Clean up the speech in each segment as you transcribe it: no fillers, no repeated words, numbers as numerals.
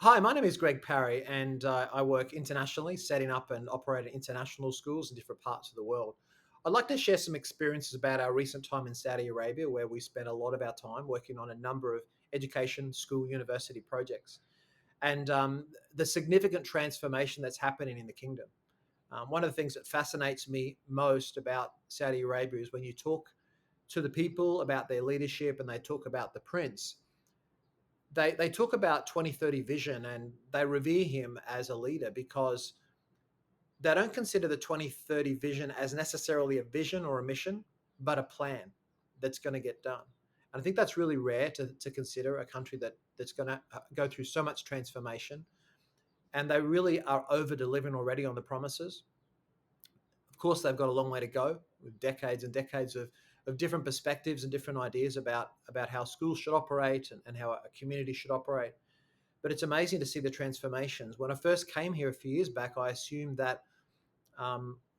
Hi, my name is Greg Parry, and I work internationally, setting up and operating international schools in different parts of the world. I'd like to share some experiences about our recent time in Saudi Arabia, where we spent a lot of our time working on a number of education, school, university projects, and the significant transformation that's happening in the kingdom. One of the things that fascinates me most about Saudi Arabia is when you talk to the people about their leadership and they talk about the prince. They talk about 2030 vision and they revere him as a leader because they don't consider the 2030 vision as necessarily a vision or a mission, but a plan that's going to get done. And I think that's really rare to consider a country that's going to go through so much transformation. And they really are over delivering already on the promises. Of course, they've got a long way to go with decades and decades of different perspectives and different ideas about how schools should operate and how a community should operate. But it's amazing to see the transformations. When I first came here a few years back, I assumed that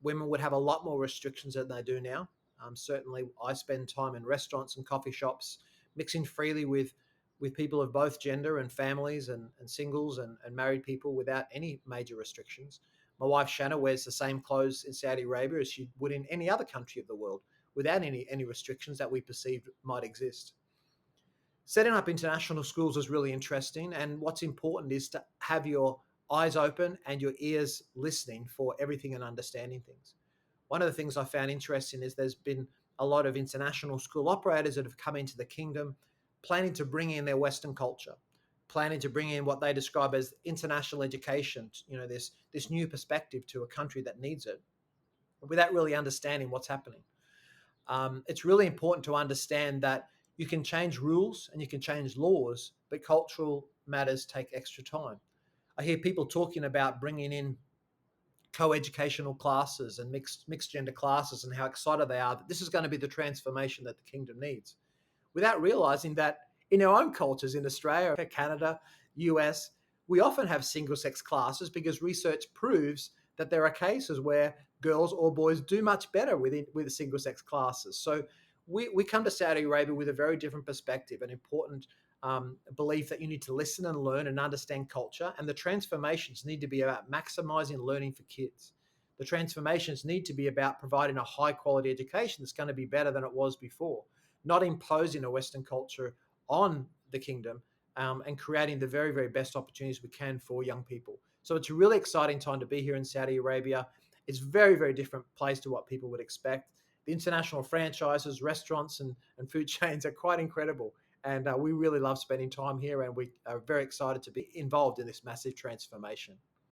women would have a lot more restrictions than they do now. Certainly, I spend time in restaurants and coffee shops, mixing freely with people of both gender and families and singles and married people without any major restrictions. My wife Shanna wears the same clothes in Saudi Arabia as she would in any other country of the world without any restrictions that we perceived might exist. Setting up international schools is really interesting. And what's important is to have your eyes open and your ears listening for everything and understanding things. One of the things I found interesting is there's been a lot of international school operators that have come into the kingdom planning to bring in their Western culture, planning to bring in what they describe as international education, this new perspective to a country that needs it, without really understanding what's happening. It's really important to understand that you can change rules and you can change laws, but cultural matters take extra time. I hear people talking about bringing in co-educational classes and mixed gender classes and how excited they are that this is going to be the transformation that the kingdom needs, without realizing that in our own cultures in Australia, Canada, US, we often have single sex classes because research proves that there are cases where girls or boys do much better with single sex classes. So we come to Saudi Arabia with a very different perspective, an important belief that you need to listen and learn and understand culture. And the transformations need to be about maximizing learning for kids. The transformations need to be about providing a high quality education that's going to be better than it was before, not imposing a Western culture on the kingdom, and creating the very, very best opportunities we can for young people. So it's a really exciting time to be here in Saudi Arabia. It's a very, very different place to what people would expect. The international franchises, restaurants, and food chains are quite incredible. And we really love spending time here, and we are very excited to be involved in this massive transformation.